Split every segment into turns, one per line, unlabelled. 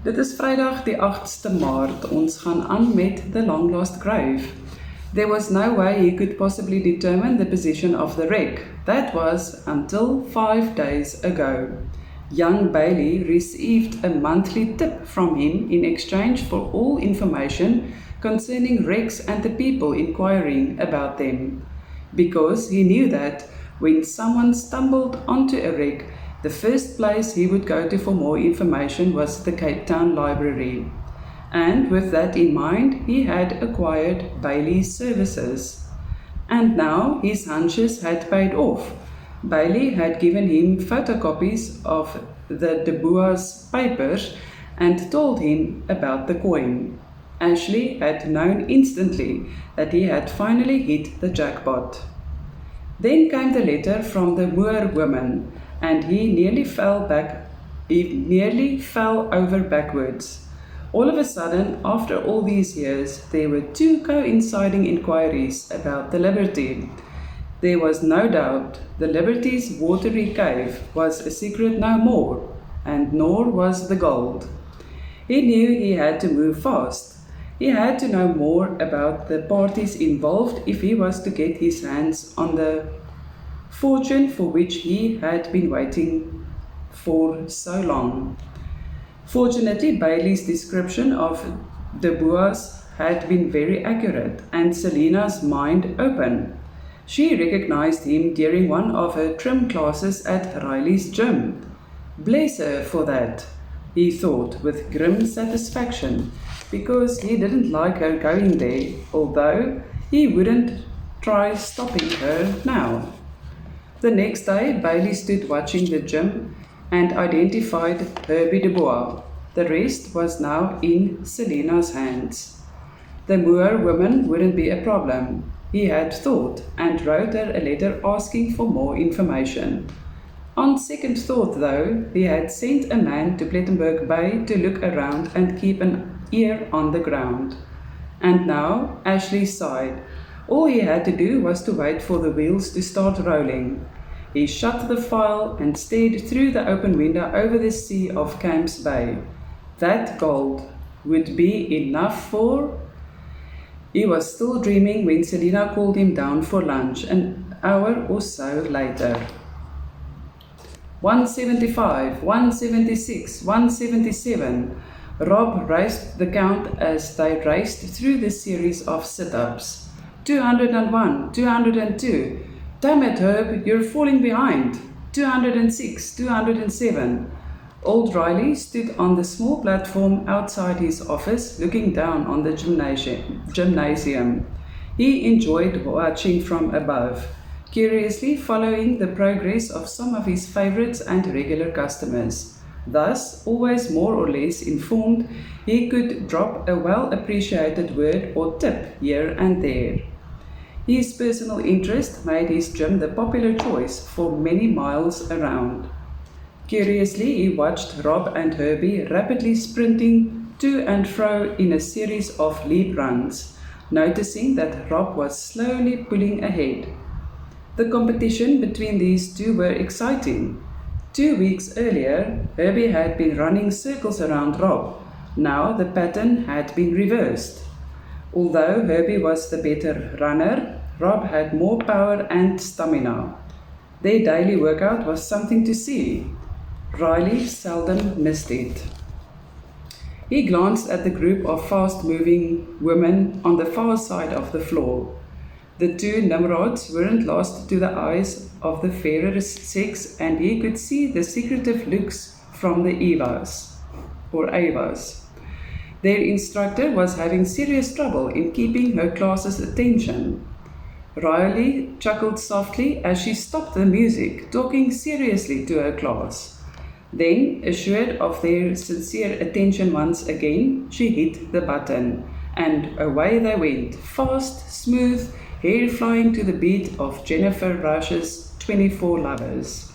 Dit is Vrydag die 8ste Maart. Ons gaan aan met The Long Lost Grave. There was no way he could possibly determine the position of the wreck. That was until 5 days ago. Young Bailey received a monthly tip from him in exchange for all information concerning wrecks and the people inquiring about them. Because he knew that when someone stumbled onto a wreck, the first place he would go to for more information was the Cape Town Library. And with that in mind, he had acquired Bailey's services. And now his hunches had paid off. Bailey had given him photocopies of the De Boer's papers and told him about the coin. Ashley had known instantly that he had finally hit the jackpot. Then came the letter from the Moor woman, and he nearly fell over backwards. All of a sudden, after all these years, there were two coinciding inquiries about the Liberty. There was no doubt the Liberty's watery cave was a secret no more, and nor was the gold. He knew he had to move fast. He had to know more about the parties involved if he was to get his hands on the fortune for which he had been waiting for so long. Fortunately, Bailey's description of De Boer's had been very accurate and Selina's mind open. She recognized him during one of her trim classes at Riley's gym. Bless her for that, he thought with grim satisfaction, because he didn't like her going there, although he wouldn't try stopping her now. The next day, Bailey stood watching the gym and identified Herbie de Boer. The rest was now in Selina's hands. The Moor woman wouldn't be a problem, he had thought, and wrote her a letter asking for more information. On second thought, though, he had sent a man to Plettenberg Bay to look around and keep an ear on the ground. And now, Ashley sighed. All he had to do was to wait for the wheels to start rolling. He shut the file and stared through the open window over the sea of Camps Bay. That gold would be enough for... He was still dreaming when Selina called him down for lunch an hour or so later. 175, 176, 177. Rob raced the count as they raced through the series of sit-ups. 201, 202. Damn it, Herb, you're falling behind. 206, 207. Old Riley stood on the small platform outside his office, looking down on the gymnasium. He enjoyed watching from above, curiously following the progress of some of his favorites and regular customers. Thus, always more or less informed, he could drop a well-appreciated word or tip here and there. His personal interest made his gym the popular choice for many miles around. Curiously, he watched Rob and Herbie rapidly sprinting to and fro in a series of leap runs, noticing that Rob was slowly pulling ahead. The competition between these two were exciting. 2 weeks earlier, Herbie had been running circles around Rob. Now the pattern had been reversed. Although Herbie was the better runner, Rob had more power and stamina. Their daily workout was something to see. Riley seldom missed it. He glanced at the group of fast-moving women on the far side of the floor. The two Nimrods weren't lost to the eyes of the fairer sex, and he could see the secretive looks from the Avas. Their instructor was having serious trouble in keeping her class's attention. Riley chuckled softly as she stopped the music, talking seriously to her class. Then, assured of their sincere attention once again, she hit the button, and away they went, fast, smooth, hair flying to the beat of Jennifer Rush's 24 Lovers.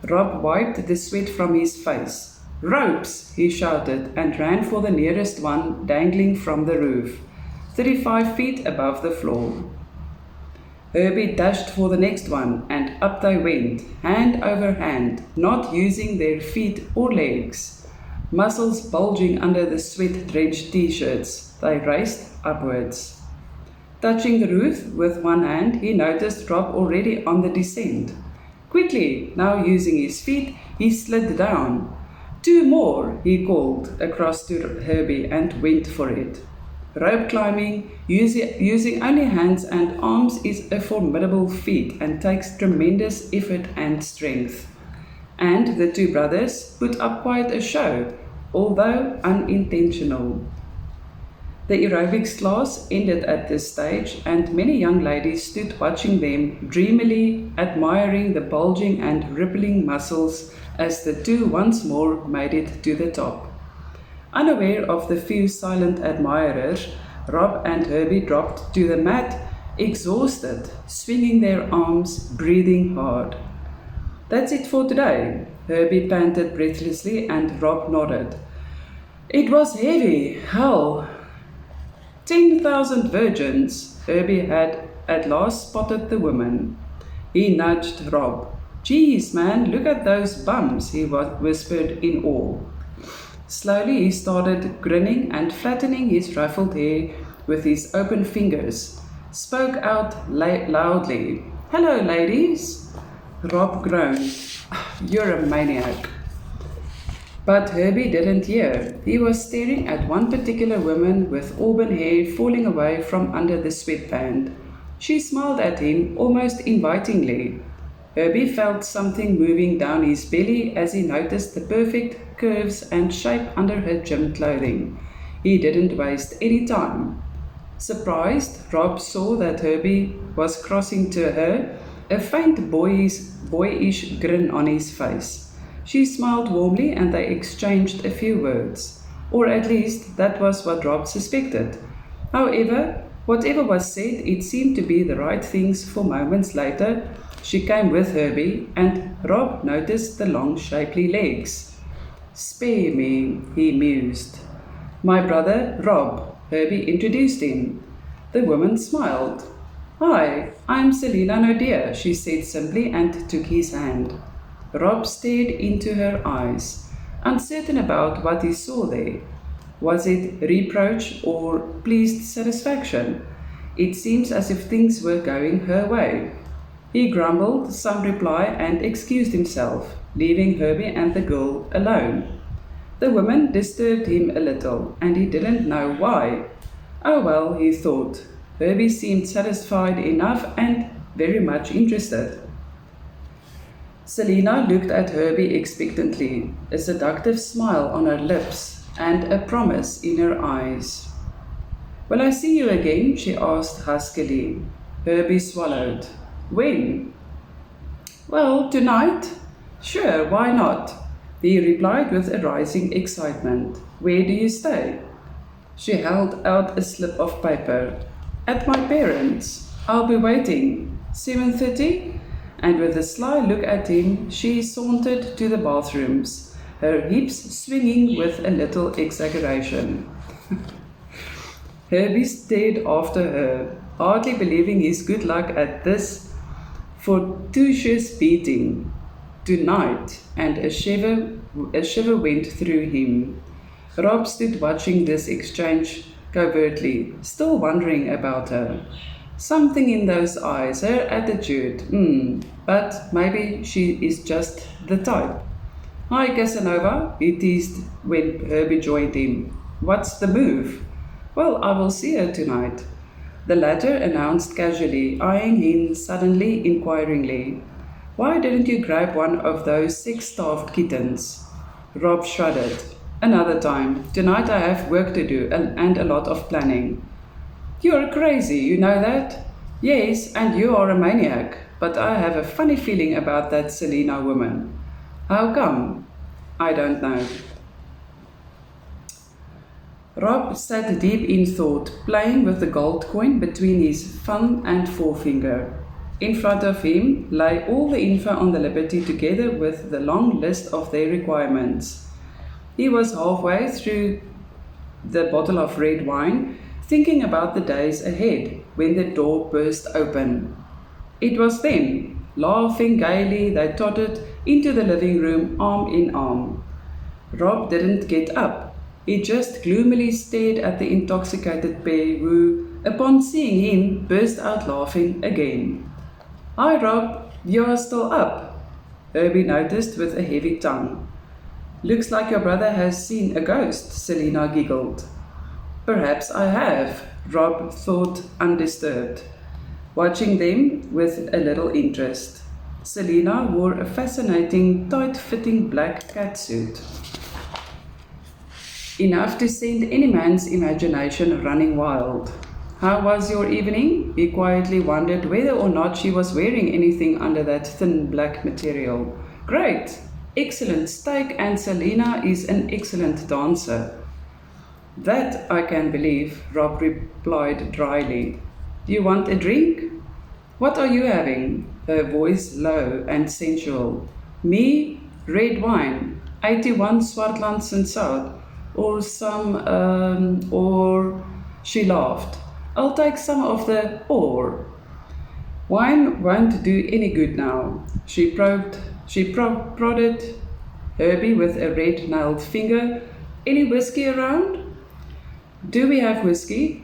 Rob wiped the sweat from his face. "Ropes!" he shouted, and ran for the nearest one dangling from the roof, 35 feet above the floor. Herbie dashed for the next one, and up they went, hand over hand, not using their feet or legs. muscles bulging under the sweat-drenched t-shirts. They raced upwards. Touching the roof with one hand, he noticed Rob already on the descent. Quickly, now using his feet, he slid down. 2 more, he called across to Herbie and went for it. Rope climbing, using only hands and arms, is a formidable feat and takes tremendous effort and strength. And the 2 brothers put up quite a show, although unintentional. The aerobics class ended at this stage, and many young ladies stood watching them, dreamily admiring the bulging and rippling muscles as the 2 once more made it to the top. Unaware of the few silent admirers, Rob and Herbie dropped to the mat, exhausted, swinging their arms, breathing hard. "That's it for today," Herbie panted breathlessly, and Rob nodded. "It was heavy, hell." 10,000 virgins, Herbie had at last spotted the woman. He nudged Rob. "Geez, man, look at those bums," he whispered in awe. Slowly he started grinning and flattening his ruffled hair with his open fingers. Spoke out loudly. "Hello, ladies." Rob groaned. "You're a maniac." But Herbie didn't hear. He was staring at one particular woman with auburn hair falling away from under the sweatband. She smiled at him almost invitingly. Herbie felt something moving down his belly as he noticed the perfect curves and shape under her gym clothing. He didn't waste any time. Surprised, Rob saw that Herbie was crossing to her, a faint boyish grin on his face. She smiled warmly and they exchanged a few words. Or at least that was what Rob suspected. However, whatever was said, it seemed to be the right things, for moments later she came with Herbie and Rob noticed the long shapely legs. "Spare me," he mused. "My brother, Rob," Herbie introduced him. The woman smiled. "Hi, I'm Selina Nodia," she said simply and took his hand. Rob stared into her eyes, uncertain about what he saw there. Was it reproach or pleased satisfaction? It seems as if things were going her way. He grumbled some reply and excused himself, leaving Herbie and the girl alone. The woman disturbed him a little, and he didn't know why. Oh well, he thought. Herbie seemed satisfied enough and very much interested. Selina looked at Herbie expectantly, a seductive smile on her lips and a promise in her eyes. "Will I see you again?" she asked huskily. Herbie swallowed. "When?" "Well, tonight." "Sure, why not?" he replied with a rising excitement. "Where do you stay?" She held out a slip of paper. "At my parents'. I'll be waiting. 7:30? And with a sly look at him, she sauntered to the bathrooms, her hips swinging with a little exaggeration. Herbie stared after her, hardly believing his good luck at this fortuitous beating. Tonight, and a shiver went through him. Rob stood watching this exchange covertly, still wondering about her. Something in those eyes, her attitude, but maybe she is just the type. "Hi, Casanova," he teased when Herbie joined him. "What's the move?" "Well, I will see her tonight," the latter announced casually, eyeing him suddenly inquiringly. "Why didn't you grab one of those sex-starved kittens?" Rob shrugged. "Another time. Tonight I have work to do and a lot of planning." "You're crazy, you know that?" "Yes, and you are a maniac, but I have a funny feeling about that Selina woman." "How come?" "I don't know." Rob sat deep in thought, playing with the gold coin between his thumb and forefinger. In front of him lay all the info on the Liberty together with the long list of their requirements. He was halfway through the bottle of red wine, thinking about the days ahead, when the door burst open. It was them. Laughing gaily, they tottered into the living room, arm in arm. Rob didn't get up. He just gloomily stared at the intoxicated pair who, upon seeing him, burst out laughing again. Hi, Rob, you're still up, Herbie noticed with a heavy tongue. Looks like your brother has seen a ghost, Selina giggled. Perhaps I have, Rob thought undisturbed, watching them with a little interest. Selina wore a fascinating, tight-fitting black catsuit. Enough to send any man's imagination running wild. How was your evening? He quietly wondered whether or not she was wearing anything under that thin black material. Great! Excellent steak, and Selina is an excellent dancer. That I can believe, Rob replied dryly. Do you want a drink? What are you having? Her voice low and sensual. Me? Red wine. 81 Swartland and South. Or she laughed. I'll take some of the or. Wine won't do any good now. She prodded Herbie with a red-nailed finger. Any whiskey around? Do we have whiskey?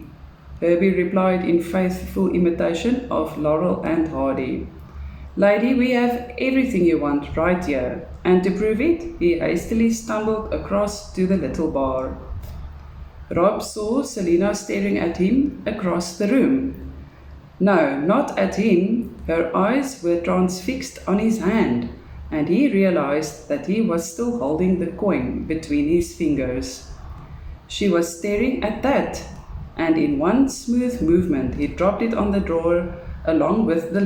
Herbie replied in faithful imitation of Laurel and Hardy. Lady, we have everything you want right here. And to prove it, he hastily stumbled across to the little bar. Rob saw Selina staring at him across the room. No, not at him. Her eyes were transfixed on his hand, and he realized that he was still holding the coin between his fingers. She was staring at that, and in one smooth movement he dropped it on the drawer along with the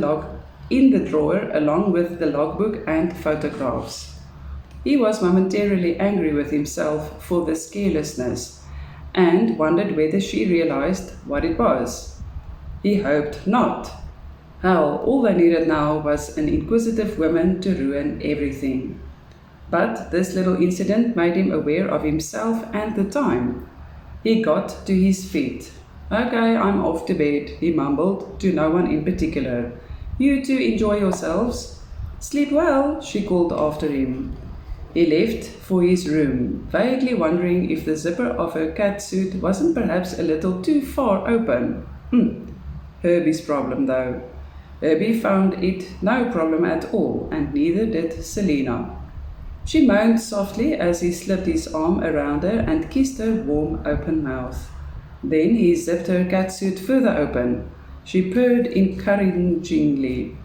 logbook and photographs. He was momentarily angry with himself for this carelessness and wondered whether she realized what it was. He hoped not. Hell, all they needed now was an inquisitive woman to ruin everything. But this little incident made him aware of himself and the time. He got to his feet. Okay, I'm off to bed, he mumbled, to no one in particular. You two enjoy yourselves. Sleep well, she called after him. He left for his room, vaguely wondering if the zipper of her catsuit wasn't perhaps a little too far open. Herbie's problem, though. Herbie found it no problem at all, and neither did Selina. She moaned softly as he slipped his arm around her and kissed her warm, open mouth. Then he zipped her catsuit further open. She purred encouragingly,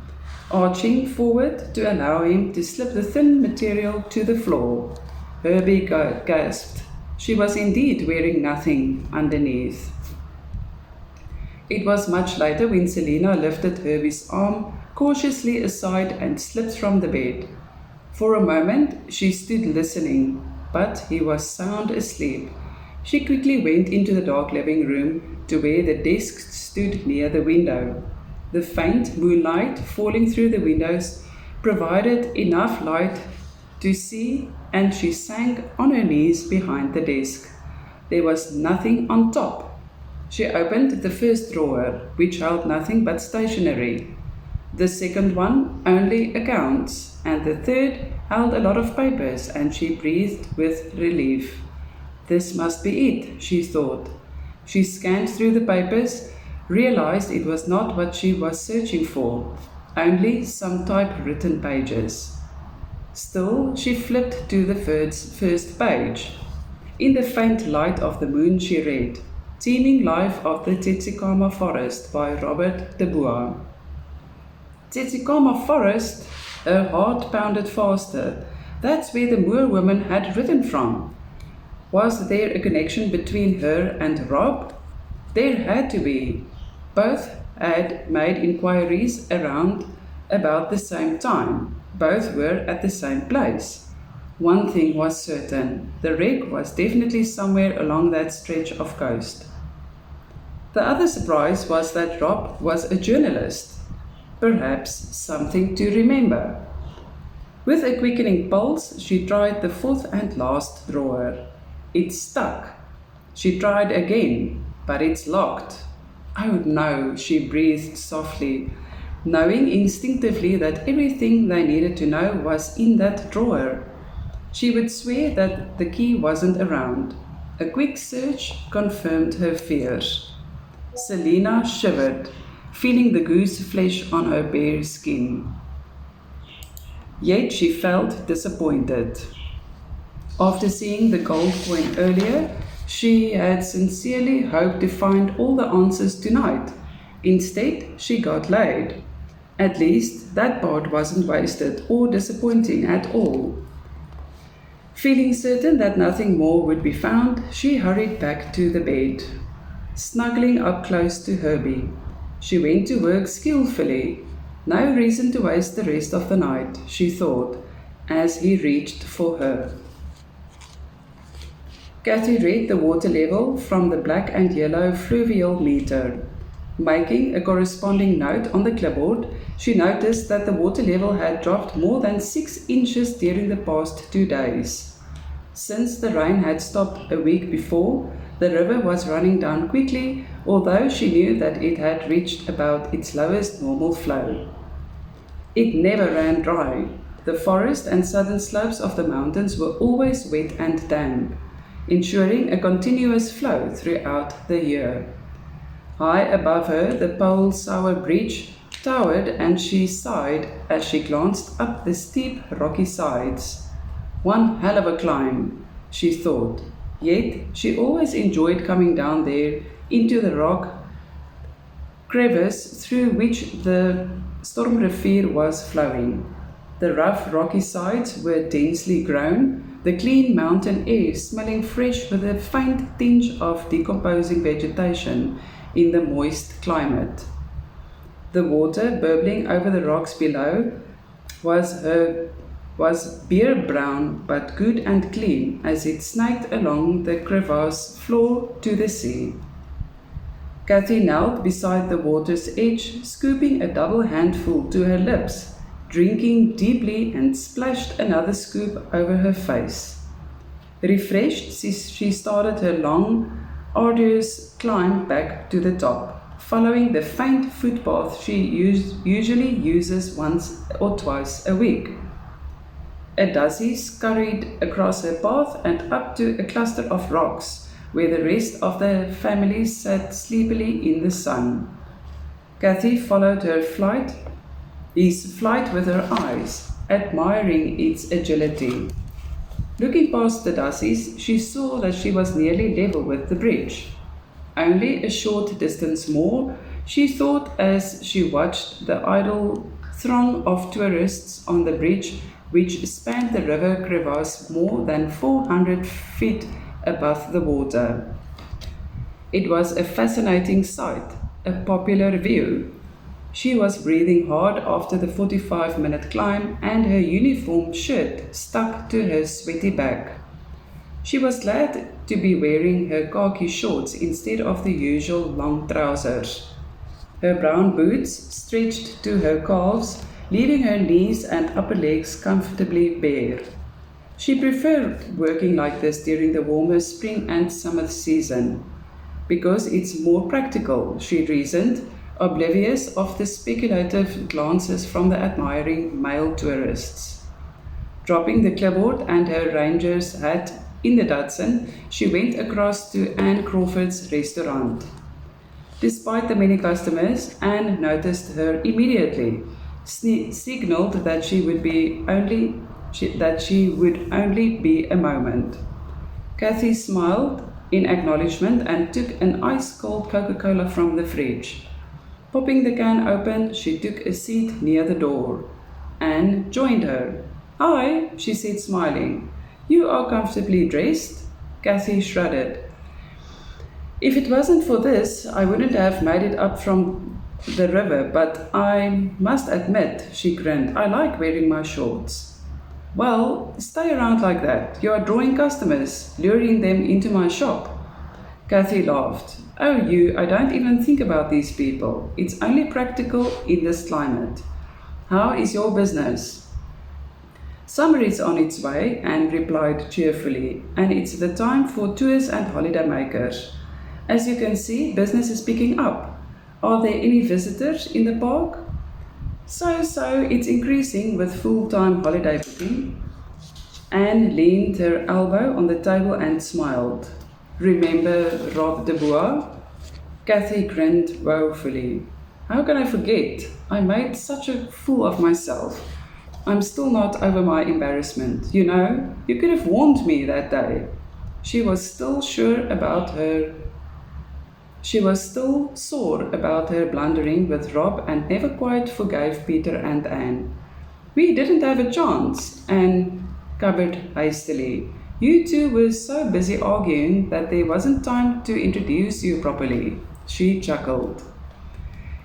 arching forward to allow him to slip the thin material to the floor. Herbie gasped. She was indeed wearing nothing underneath. It was much later when Selina lifted Herbie's arm cautiously aside and slipped from the bed. For a moment she stood listening, but he was sound asleep. She quickly went into the dark living room to where the desk stood near the window. The faint moonlight falling through the windows provided enough light to see, and she sank on her knees behind the desk. There was nothing on top. She opened the first drawer, which held nothing but stationery. The second one only accounts, and the third held a lot of papers, and she breathed with relief. This must be it, she thought. She scanned through the papers, realized it was not what she was searching for, only some typewritten pages. Still, she flipped to the first page. In the faint light of the moon she read, Teeming Life of the Tsetsikama Forest by Robert de Boer. Tsetsikama Forest? Her heart pounded faster. That's where the Moor woman had written from. Was there a connection between her and Rob? There had to be. Both had made inquiries around about the same time. Both were at the same place. One thing was certain, the wreck was definitely somewhere along that stretch of coast. The other surprise was that Rob was a journalist. Perhaps something to remember. With a quickening pulse, she tried the fourth and last drawer. It stuck. She tried again, but it's locked. Oh no, she breathed softly, knowing instinctively that everything they needed to know was in that drawer. She would swear that the key wasn't around. A quick search confirmed her fears. Selina shivered, feeling the goose flesh on her bare skin. Yet she felt disappointed. After seeing the gold coin earlier, she had sincerely hoped to find all the answers tonight. Instead, she got laid. At least that part wasn't wasted or disappointing at all. Feeling certain that nothing more would be found, she hurried back to the bed, snuggling up close to Herbie. She went to work skillfully. No reason to waste the rest of the night, she thought, as he reached for her. Cathy read the water level from the black and yellow fluvial meter. Making a corresponding note on the clipboard, she noticed that the water level had dropped more than 6 inches during the past 2 days. Since the rain had stopped a week before, the river was running down quickly, although she knew that it had reached about its lowest normal flow. It never ran dry. The forest and southern slopes of the mountains were always wet and damp, ensuring a continuous flow throughout the year. High above her, the Pole Sour Bridge towered, and she sighed as she glanced up the steep, rocky sides. One hell of a climb, she thought, yet she always enjoyed coming down there into the rock crevice through which the Storm Rivier was flowing. The rough, rocky sides were densely grown, the clean mountain air smelling fresh with a faint tinge of decomposing vegetation in the moist climate. The water burbling over the rocks below was beer brown but good and clean as it snaked along the crevasse floor to the sea. Cathy knelt beside the water's edge, scooping a double handful to her lips, drinking deeply, and splashed another scoop over her face. Refreshed, she started her long, arduous climb back to the top, following the faint footpath she usually uses once or twice a week. A dozy scurried across her path and up to a cluster of rocks, where the rest of the family sat sleepily in the sun. Cathy followed his flight with her eyes, admiring its agility. Looking past the dassies, she saw that she was nearly level with the bridge. Only a short distance more, she thought as she watched the idle throng of tourists on the bridge, which spanned the river crevasse more than 400 feet above the water. It was a fascinating sight, a popular view. She was breathing hard after the 45-minute climb, and her uniform shirt stuck to her sweaty back. She was glad to be wearing her khaki shorts instead of the usual long trousers. Her brown boots stretched to her calves, leaving her knees and upper legs comfortably bare. She preferred working like this during the warmer spring and summer season, because it's more practical, she reasoned, oblivious of the speculative glances from the admiring male tourists. Dropping the clipboard and her ranger's hat in the Datsun, she went across to Anne Crawford's restaurant. Despite the many customers, Anne noticed her immediately, signaled that she would only be a moment. Cathy smiled in acknowledgement and took an ice-cold Coca-Cola from the fridge. Popping the can open, she took a seat near the door. Anne joined her. "Hi," she said, smiling. "You are comfortably dressed?" Cathy shrugged. "If it wasn't for this, I wouldn't have made it up from the river, but I must admit," she grinned, "I like wearing my shorts." "Well, stay around like that. You are drawing customers, luring them into my shop." Cathy laughed. "Oh, I don't even think about these people. It's only practical in this climate. How is your business?" "Summer is on its way," Anne replied cheerfully, "and it's the time for tours and holiday makers. As you can see, business is picking up. Are there any visitors in the park?" So, it's increasing with full-time holiday booking." Anne leaned her elbow on the table and smiled. Remember Rob de Bois? Kathy grinned woefully. How can I forget? I made such a fool of myself. I'm still not over my embarrassment. You know, you could have warned me that day. She was still sure about her. She was still sore about her blundering with Rob and never quite forgave Peter and Anne. We didn't have a chance, Anne covered hastily. You two were so busy arguing that there wasn't time to introduce you properly. She chuckled.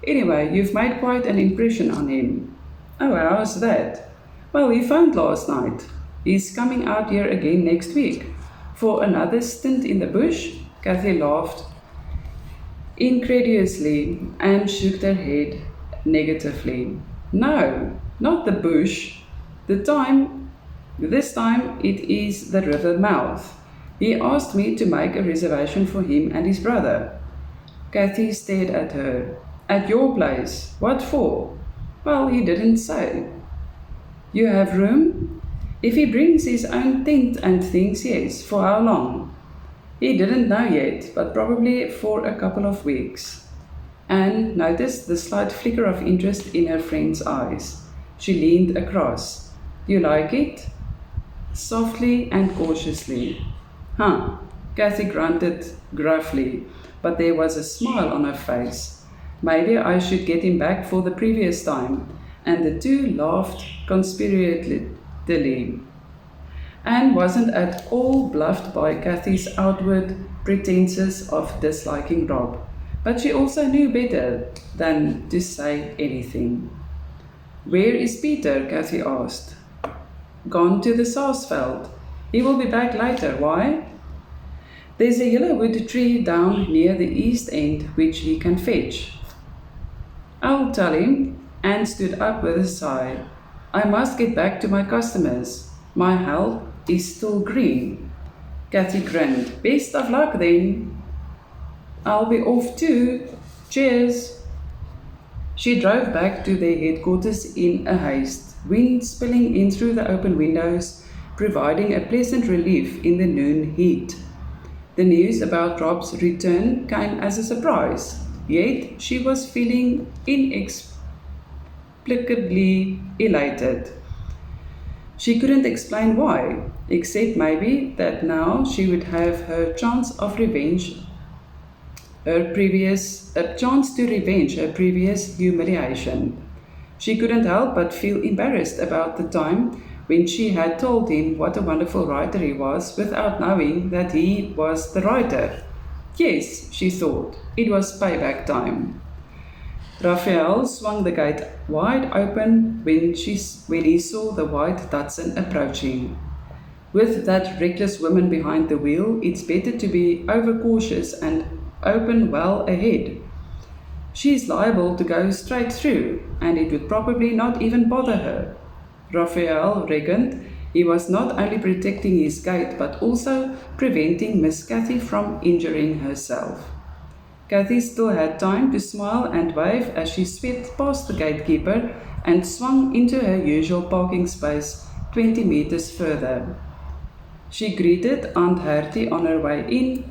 Anyway, you've made quite an impression on him. Oh, how's that? Well, he phoned last night. He's coming out here again next week. For another stint in the bush? Kathy laughed incredulously and shook her head negatively. No, not the bush. This time it is the river mouth. He asked me to make a reservation for him and his brother. Kathy stared at her. At your place? What for? Well, he didn't say. You have room? If he brings his own tent and things, yes. For how long? He didn't know yet, but probably for a couple of weeks. Anne noticed the slight flicker of interest in her friend's eyes. She leaned across. You like it? Softly and cautiously. Huh, Kathy grunted gruffly, but there was a smile on her face. Maybe I should get him back for the previous time, and the two laughed conspiratorially. Anne wasn't at all bluffed by Kathy's outward pretenses of disliking Rob, but she also knew better than to say anything. Where is Peter? Kathy asked. Gone to the Sarsveld. He will be back later. Why? There's a yellowwood tree down near the east end which he can fetch. I'll tell him. Anne stood up with a sigh. I must get back to my customers. My health is still green. Kathy grinned. Best of luck then. I'll be off too. Cheers. She drove back to their headquarters in a haste, wind spilling in through the open windows, providing a pleasant relief in the noon heat. The news about Rob's return came as a surprise, yet she was feeling inexplicably elated. She couldn't explain why, except maybe that now she would have her chance of revenge a chance to revenge her previous humiliation. She couldn't help but feel embarrassed about the time when she had told him what a wonderful writer he was without knowing that he was the writer. Yes, she thought, it was payback time. Raphael swung the gate wide open when he saw the white Datsun approaching. With that reckless woman behind the wheel, it's better to be overcautious and open well ahead. She's liable to go straight through, and it would probably not even bother her. Raphael reckoned he was not only protecting his gate but also preventing Miss Kathy from injuring herself. Kathy still had time to smile and wave as she swept past the gatekeeper and swung into her usual parking space 20 meters further. She greeted Aunt Hertie on her way in,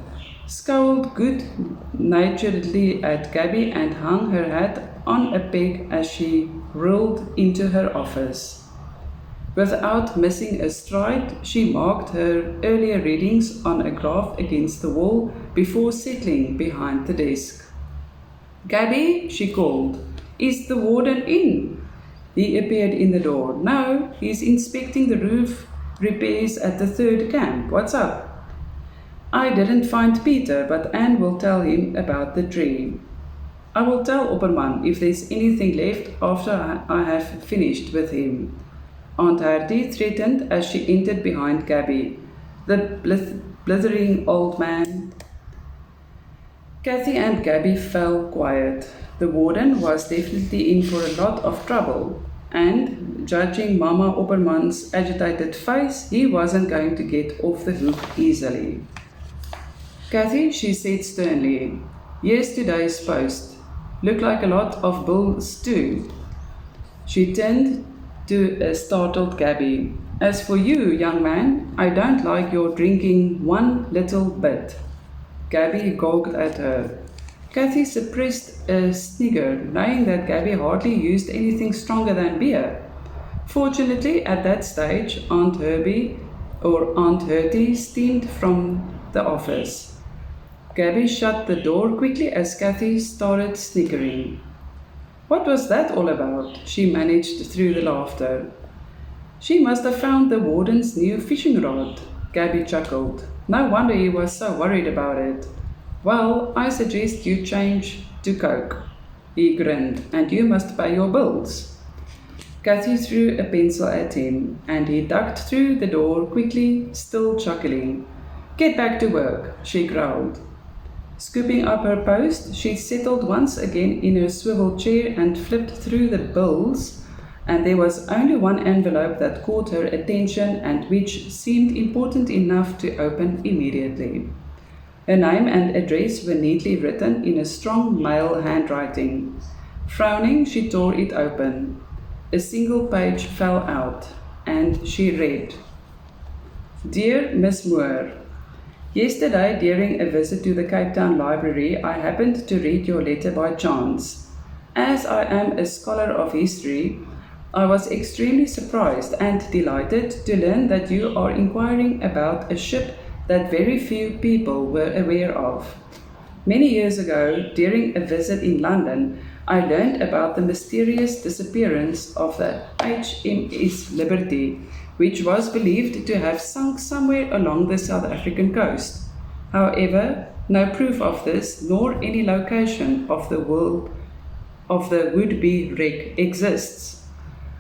scowled good-naturedly at Gabby and hung her hat on a peg as she rolled into her office. Without missing a stride, she marked her earlier readings on a graph against the wall before settling behind the desk. Gabby, she called, is the warden in? He appeared in the door. No, he's inspecting the roof repairs at the third camp. What's up? I didn't find Peter, but Anne will tell him about the tree. I will tell Opperman if there's anything left after I have finished with him. Aunt Hertie threatened as she entered behind Gabby, the blithering old man. Kathy and Gabby fell quiet. The warden was definitely in for a lot of trouble, and, judging Mama Opperman's agitated face, he wasn't going to get off the hook easily. Kathy, she said sternly, here's today's post. Look like a lot of bulls too. She turned to a startled Gabby. As for you, young man, I don't like your drinking one little bit. Gabby gawked at her. Kathy suppressed a snigger, knowing that Gabby hardly used anything stronger than beer. Fortunately, at that stage, Aunt Herbie or Aunt Hertie steamed from the office. Gabby shut the door quickly as Kathy started sniggering. What was that all about? She managed through the laughter. She must have found the warden's new fishing rod, Gabby chuckled. No wonder he was so worried about it. Well, I suggest you change to Coke. He grinned, and you must pay your bills. Kathy threw a pencil at him, and he ducked through the door quickly, still chuckling. Get back to work, she growled. Scooping up her post, she settled once again in her swivel chair and flipped through the bills, and there was only one envelope that caught her attention and which seemed important enough to open immediately. Her name and address were neatly written in a strong male handwriting. Frowning, she tore it open. A single page fell out, and she read, Dear Miss Moore, yesterday, during a visit to the Cape Town Library, I happened to read your letter by chance. As I am a scholar of history, I was extremely surprised and delighted to learn that you are inquiring about a ship that very few people were aware of. Many years ago, during a visit in London, I learned about the mysterious disappearance of the HMS Liberty, which was believed to have sunk somewhere along the South African coast. However, no proof of this nor any location of the would-be wreck exists.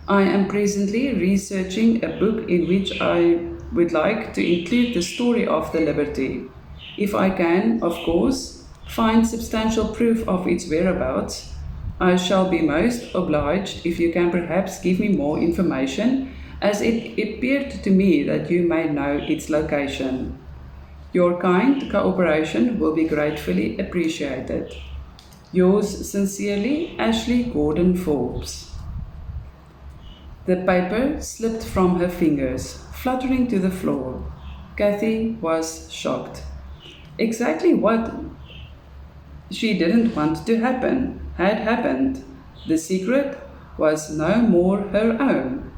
I am presently researching a book in which I would like to include the story of the Liberty. If I can, of course, find substantial proof of its whereabouts, I shall be most obliged if you can perhaps give me more information, as it appeared to me that you may know its location. Your kind cooperation will be gratefully appreciated. Yours sincerely, Ashley Gordon Forbes. The paper slipped from her fingers, fluttering to the floor. Kathy was shocked. Exactly what she didn't want to happen had happened. The secret was no more her own.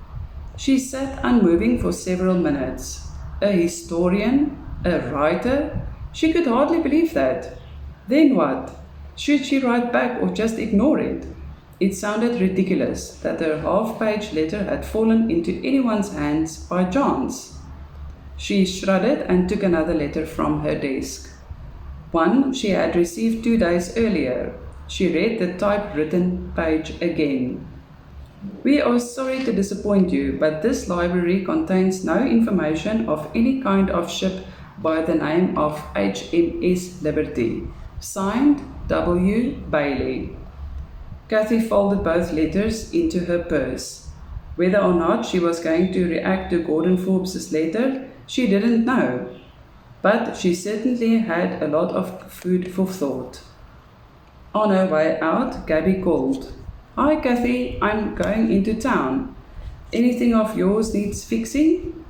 She sat unmoving for several minutes. A historian? A writer? She could hardly believe that. Then what? Should she write back or just ignore it? It sounded ridiculous that her half-page letter had fallen into anyone's hands by chance. She shrugged and took another letter from her desk. One she had received 2 days earlier. She read the typewritten page again. We are sorry to disappoint you, but this library contains no information of any kind of ship by the name of HMS Liberty. Signed, W. Bailey. Kathy folded both letters into her purse. Whether or not she was going to react to Gordon Forbes's letter, she didn't know. But she certainly had a lot of food for thought. On her way out, Gabby called. Hi, Kathy, I'm going into town. Anything of yours needs fixing?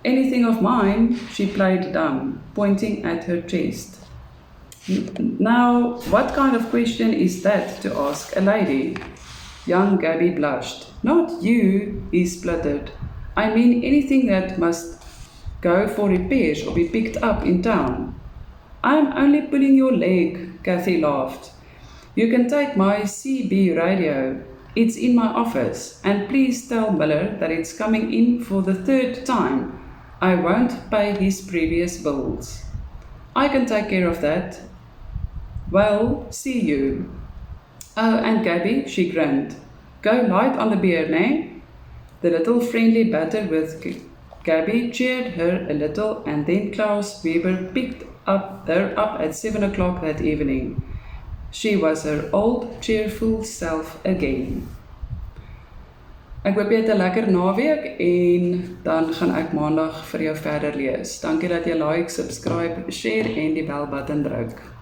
Anything of mine? She played dumb, pointing at her chest. Now, what kind of question is that to ask a lady? Young Gabby blushed. Not you, he spluttered. I mean anything that must go for repairs or be picked up in town. I'm only pulling your leg, Kathy laughed. You can take my CB radio. It's in my office, and please tell Miller that it's coming in for the 3rd time. I won't pay his previous bills. I can take care of that. Well, see you. Oh, and Gabby, she grinned. Go light on the beer, né? The little friendly batter with Gabby cheered her a little, and then Klaus Weber picked her up at 7 o'clock that evening. She was her old, cheerful self again. Ek hoop jy het 'n lekker naweek en dan gaan ek maandag vir jou verder lees. Dankie dat jy like, subscribe, share en die bel button druk.